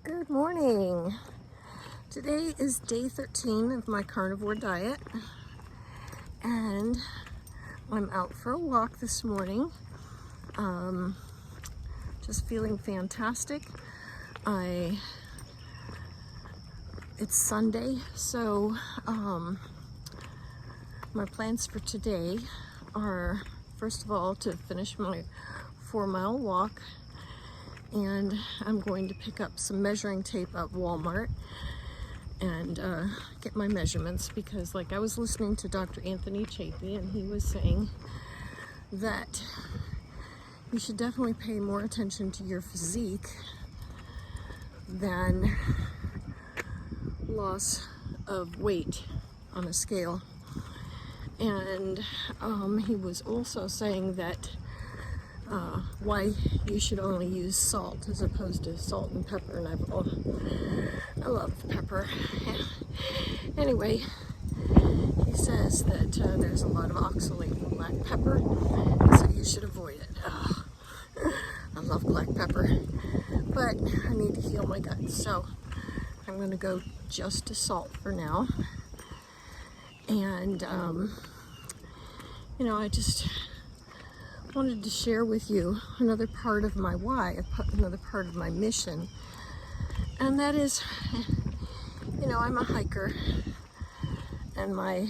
Good morning. Today is day 13 of my carnivore diet, and I'm out for a walk this morning. Just feeling fantastic. It's Sunday, so my plans for today are, first of all, to finish my 4-mile walk. And I'm going to pick up some measuring tape at Walmart and get my measurements, because I was listening to Dr. Anthony Chapey, and he was saying that you should definitely pay more attention to your physique than loss of weight on a scale. And he was also saying that why you should only use salt as opposed to salt and pepper, and I love pepper. Anyway, he says that there's a lot of oxalate in black pepper, so you should avoid it. I love black pepper, but I need to heal my gut, so I'm going to go just to salt for now. And I just wanted to share with you another part of my why, another part of my mission, and that is, I'm a hiker, and I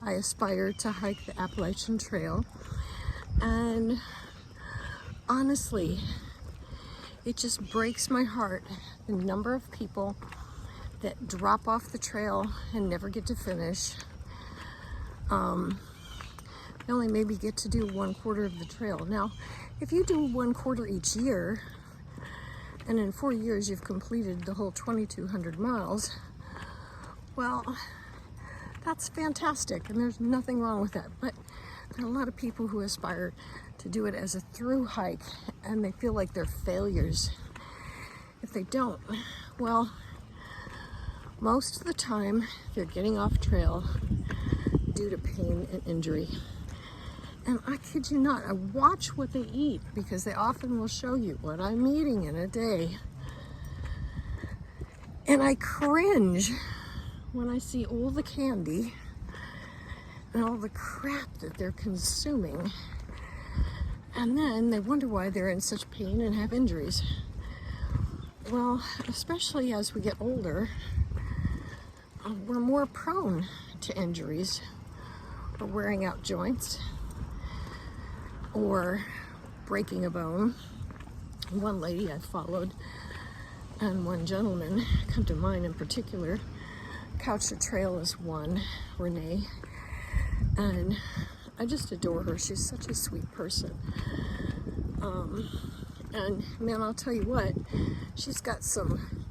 aspire to hike the Appalachian Trail, and honestly, it just breaks my heart the number of people that drop off the trail and never get to finish. They only maybe get to do 1/4 of the trail. Now, if you do 1/4 each year, and in 4 years you've completed the whole 2,200 miles, well, that's fantastic, and there's nothing wrong with that. But there are a lot of people who aspire to do it as a through hike, and they feel like they're failures if they don't. Well, most of the time they're getting off trail due to pain and injury. And I kid you not, I watch what they eat, because they often will show you what I'm eating in a day. And I cringe when I see all the candy and all the crap that they're consuming. And then they wonder why they're in such pain and have injuries. Well, especially as we get older, we're more prone to injuries, or wearing out joints, or breaking a bone. One lady I followed, and one gentleman come to mind in particular, Couch to Trail is one, Renee, and I just adore her. She's such a sweet person. And man, I'll tell you what, she's got some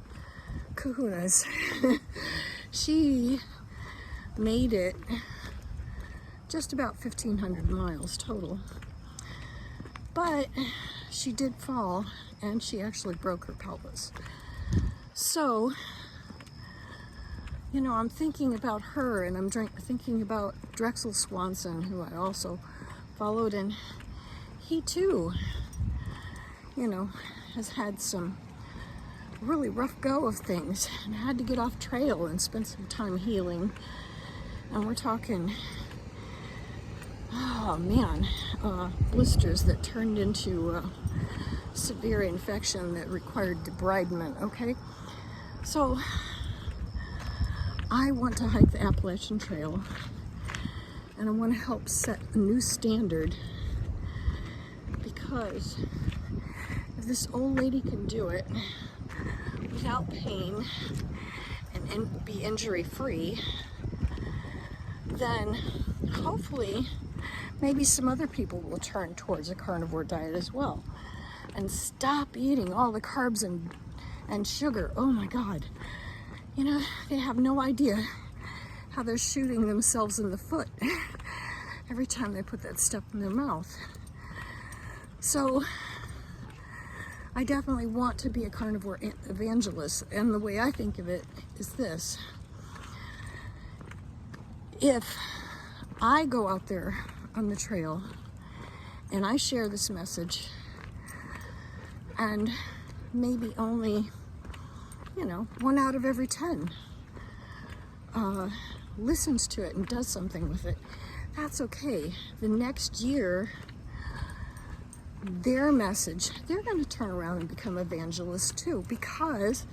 kahunas. She made it just about 1,500 miles total. But she did fall, and she actually broke her pelvis. So, I'm thinking about her, and I'm thinking about Drexel Swanson, who I also followed, and he too, has had some really rough go of things, and had to get off trail and spend some time healing. And we're talking, oh man, blisters that turned into severe infection that required debridement, okay? So I want to hike the Appalachian Trail, and I want to help set a new standard, because if this old lady can do it without pain and be injury-free, then hopefully maybe some other people will turn towards a carnivore diet as well, and stop eating all the carbs and sugar. Oh my God. They have no idea how they're shooting themselves in the foot every time they put that stuff in their mouth. So I definitely want to be a carnivore evangelist, and the way I think of it is this. If I go out there on the trail and I share this message, and maybe only you know, 1 out of every 10 listens to it and does something with it. That's okay. The next year, their message, they're going to turn around and become evangelists too, because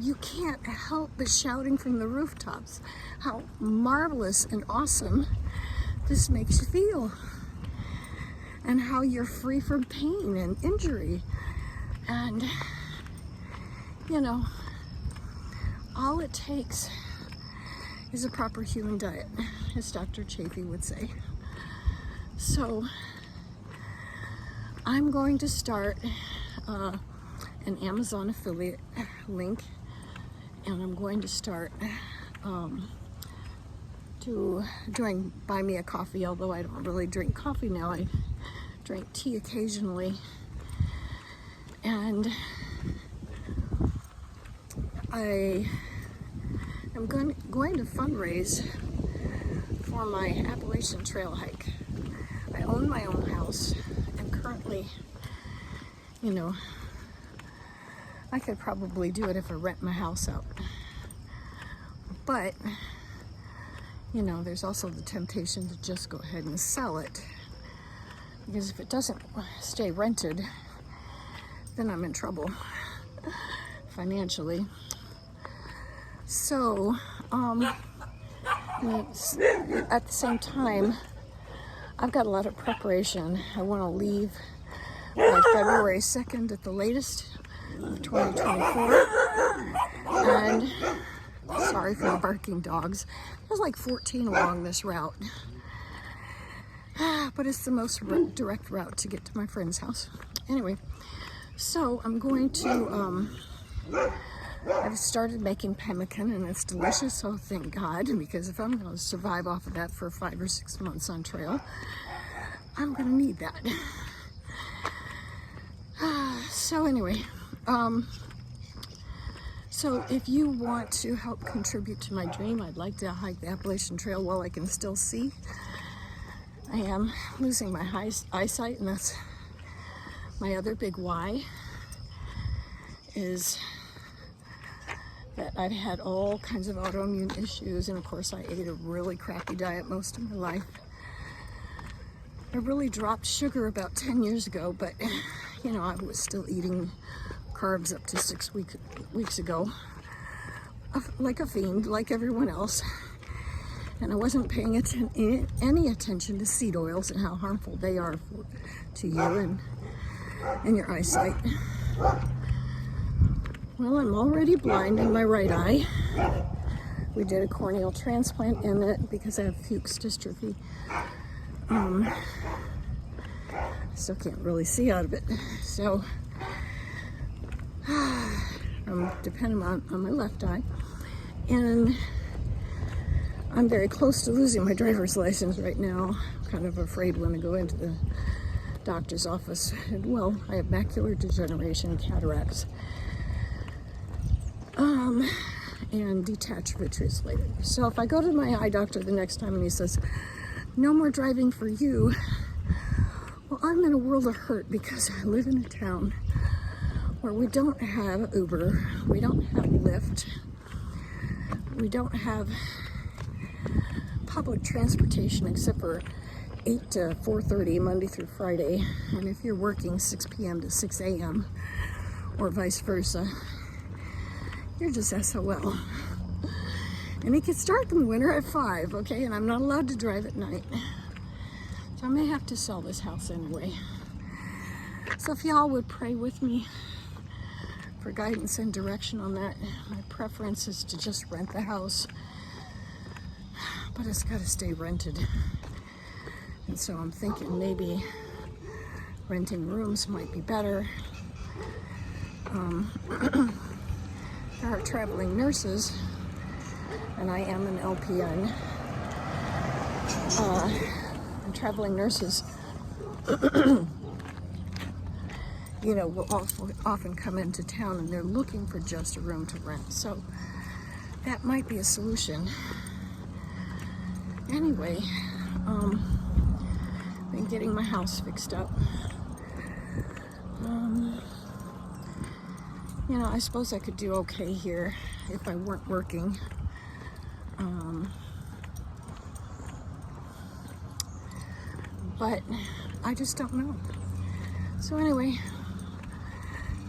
you can't help but shouting from the rooftops how marvelous and awesome this makes you feel, and how you're free from pain and injury. And, you know, all it takes is a proper human diet, as Dr. Chafee would say. So I'm going to start an Amazon affiliate link, and I'm going to start doing Buy Me a Coffee, although I don't really drink coffee now. I drink tea occasionally. And I am going to fundraise for my Appalachian Trail hike. I own my own house, and currently, you know, I could probably do it if I rent my house out. But, you know, there's also the temptation to just go ahead and sell it, because if it doesn't stay rented, then I'm in trouble financially. So, at the same time, I've got a lot of preparation. I want to leave by February 2nd at the latest of 2024. And sorry for the barking dogs. There's like 14 along this route. But it's the most direct route to get to my friend's house. Anyway, so I'm going to, I've started making pemmican, and it's delicious, so thank God, because if I'm going to survive off of that for 5 or 6 months on trail, I'm going to need that. So anyway, so if you want to help contribute to my dream, I'd like to hike the Appalachian Trail while I can still see. I am losing my eyesight, and that's my other big why, is that I've had all kinds of autoimmune issues, and of course I ate a really crappy diet most of my life. I really dropped sugar about 10 years ago, but you know, I was still eating carbs up to 6 weeks ago, like a fiend, like everyone else. And I wasn't paying any attention to seed oils and how harmful they are to you and your eyesight. Well, I'm already blind in my right eye. We did a corneal transplant in it because I have Fuchs dystrophy. Still can't really see out of it. So I'm dependent on my left eye. And I'm very close to losing my driver's license right now. I'm kind of afraid when I go into the doctor's office. And, well, I have macular degeneration, cataracts, and detached vitreous later. So if I go to my eye doctor the next time and he says, no more driving for you, well, I'm in a world of hurt, because I live in a town where we don't have Uber, we don't have Lyft, we don't have public transportation except for 8 to 4:30 Monday through Friday, and if you're working 6 p.m. to 6 a.m. or vice versa, you're just SOL. And it can start in the winter at 5, okay, and I'm not allowed to drive at night. So I may have to sell this house anyway. So if y'all would pray with me for guidance and direction on that. My preference is to just rent the house, but it's got to stay rented. And so I'm thinking maybe renting rooms might be better. There are traveling nurses, and I am an LPN. And traveling nurses, you know, will often come into town, and they're looking for just a room to rent. So that might be a solution. Anyway, been getting my house fixed up. You know, I suppose I could do okay here if I weren't working. But I just don't know. So anyway,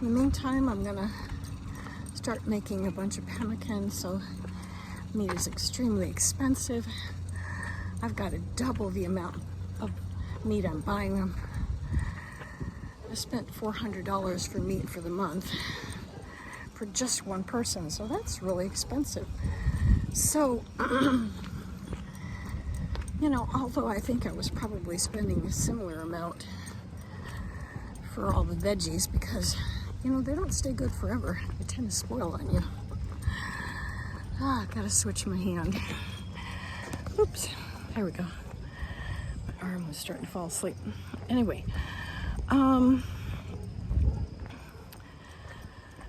in the meantime, I'm gonna start making a bunch of pemmican. So meat is extremely expensive. I've got to double the amount of meat I'm buying them. I spent $400 for meat for the month for just one person, so that's really expensive. So, you know, although I think I was probably spending a similar amount for all the veggies because, you know, they don't stay good forever. They tend to spoil on you. I gotta switch my hand. Oops, there we go. My arm was starting to fall asleep. Anyway,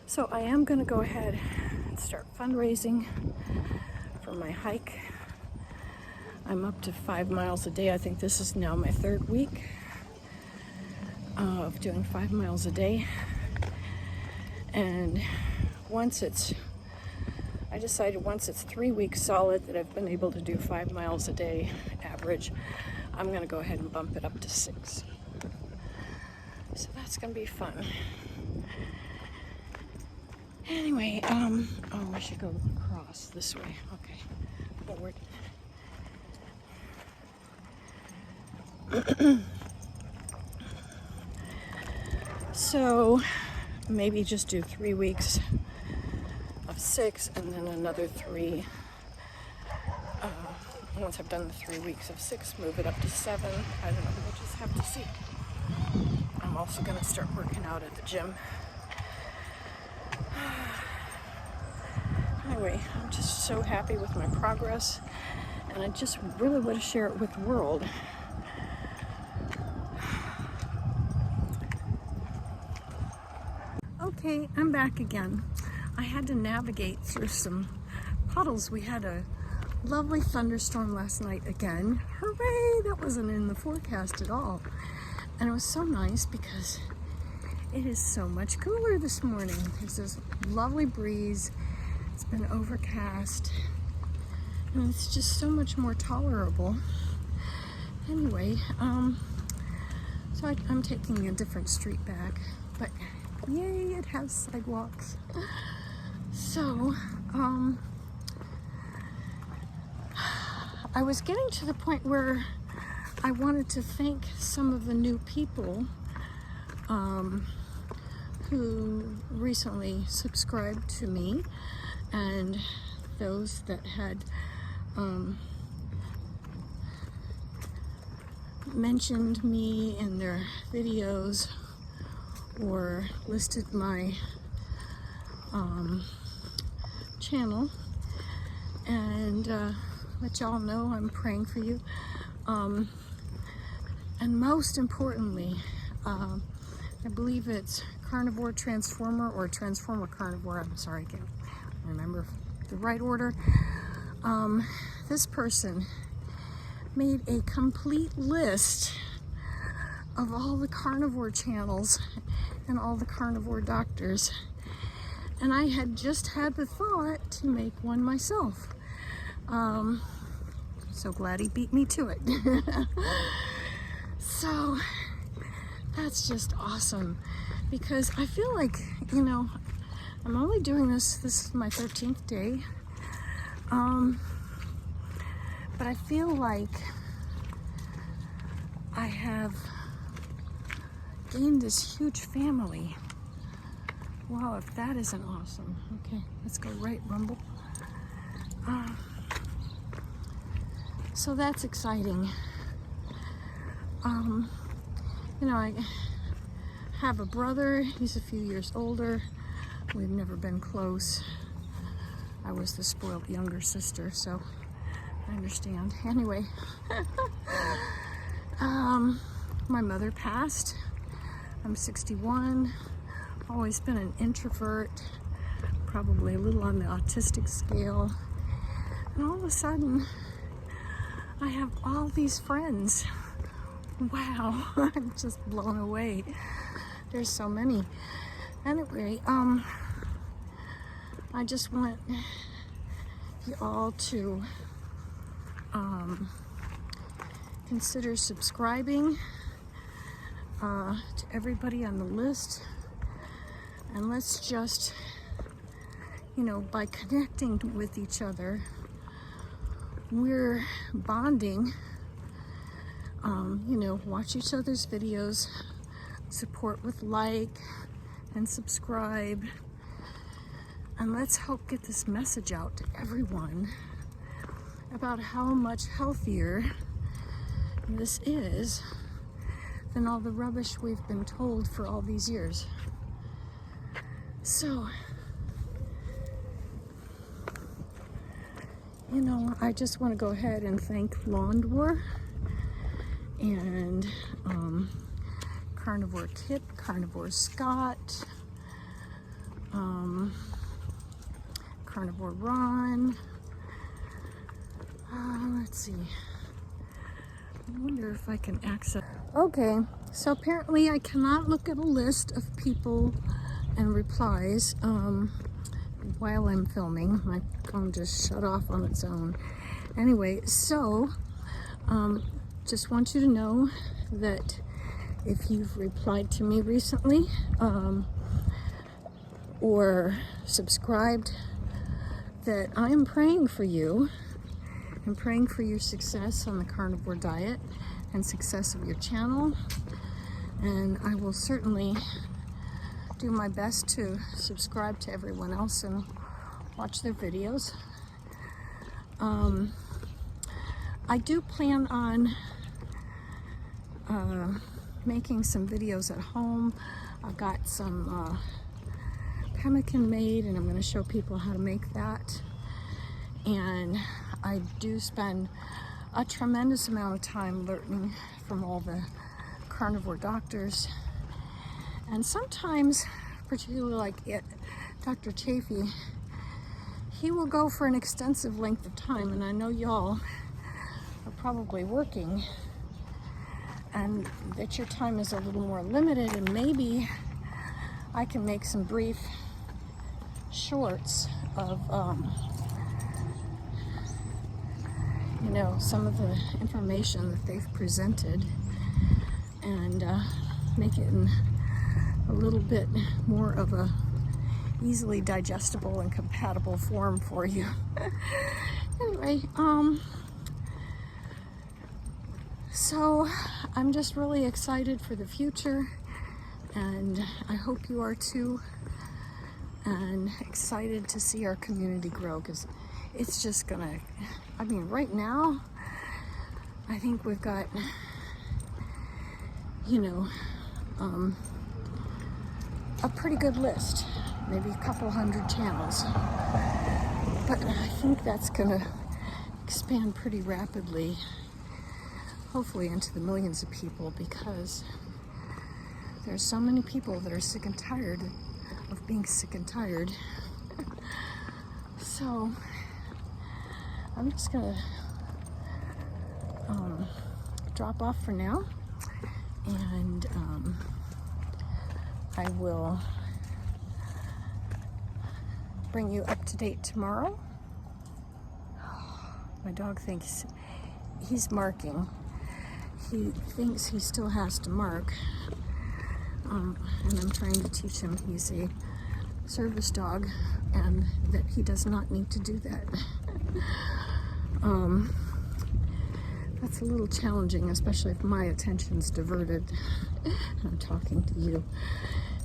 so I am gonna go ahead and start fundraising for my hike. I'm up to 5 miles a day. I think this is now my 3rd week of doing 5 miles a day. And I decided once it's 3 weeks solid that I've been able to do 5 miles a day average, I'm going to go ahead and bump it up to 6. So that's going to be fun. Anyway, oh, I should go across this way. Okay, forward. So maybe just do 3 weeks of 6 and then another 3. Once I've done the 3 weeks of 6, move it up to 7. I don't know, we'll just have to see. I'm also going to start working out at the gym. Anyway, I'm just so happy with my progress, and I just really want to share it with the world. Okay, I'm back again. I had to navigate through some puddles. We had a lovely thunderstorm last night again. Hooray! That wasn't in the forecast at all. And it was so nice because it is so much cooler this morning. There's this lovely breeze. It's been overcast. And it's just so much more tolerable. Anyway, so I'm taking a different street back. But yay, it has sidewalks. So, I was getting to the point where I wanted to thank some of the new people who recently subscribed to me, and those that had mentioned me in their videos or listed my channel, and let y'all know I'm praying for you. And most importantly, I believe it's Carnivore Transformer or Transformer Carnivore. I'm sorry, I can't remember the right order. This person made a complete list of all the carnivore channels and all the carnivore doctors. And I had just had the thought to make one myself. So glad he beat me to it. So that's just awesome, because I feel like, you know, I'm only doing this is my 13th day. But I feel like I have gained this huge family. Wow, if that isn't awesome. Okay, let's go right, Rumble. So that's exciting. You know, I have a brother. He's a few years older. We've never been close. I was the spoiled younger sister, so I understand. Anyway, my mother passed. I'm 61. Always been an introvert, probably a little on the autistic scale. And all of a sudden, I have all these friends. Wow, I'm just blown away. There's so many. Anyway, I just want you all to consider subscribing to everybody on the list, and let's just, you know, by connecting with each other, we're bonding. You know, watch each other's videos, support with like and subscribe, and let's help get this message out to everyone about how much healthier this is than all the rubbish we've been told for all these years. So, you know, I just want to go ahead and thank Carnivore and Carnivore Kip, Carnivore Scott, Carnivore Ron. Let's see. I wonder if I can access. Okay, so apparently I cannot look at a list of people and replies while I'm filming. My phone just shut off on its own. Anyway, so just want you to know that if you've replied to me recently or subscribed, that I am praying for you. I'm praying for your success on the carnivore diet and success of your channel, and I will certainly do my best to subscribe to everyone else and watch their videos. I do plan on making some videos at home. I've got some pemmican made, and I'm going to show people how to make that. And I do spend a tremendous amount of time learning from all the carnivore doctors. And sometimes, particularly like Dr. Chafee, he will go for an extensive length of time, and I know y'all are probably working and that your time is a little more limited, and maybe I can make some brief shorts of you know, some of the information that they've presented, and make it in a little bit more of a easily digestible and compatible form for you. Anyway, so I'm just really excited for the future, and I hope you are too, and excited to see our community grow, because it's just gonna, I mean, right now I think we've got, you know, a pretty good list, maybe a couple hundred channels, but I think that's gonna expand pretty rapidly, hopefully into the millions of people, because there's so many people that are sick and tired of being sick and tired. So I'm just gonna drop off for now, and I will bring you up to date tomorrow. My dog thinks he's marking. He thinks he still has to mark, and I'm trying to teach him he's a service dog and that he does not need to do that. That's a little challenging, especially if my attention's diverted and I'm talking to you.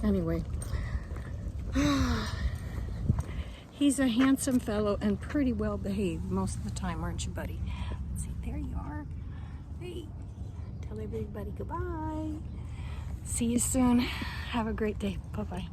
Anyway, he's a handsome fellow and pretty well behaved most of the time, aren't you, buddy? Let's see, there you are. Hey, tell everybody goodbye. See you soon. Have a great day. Bye-bye.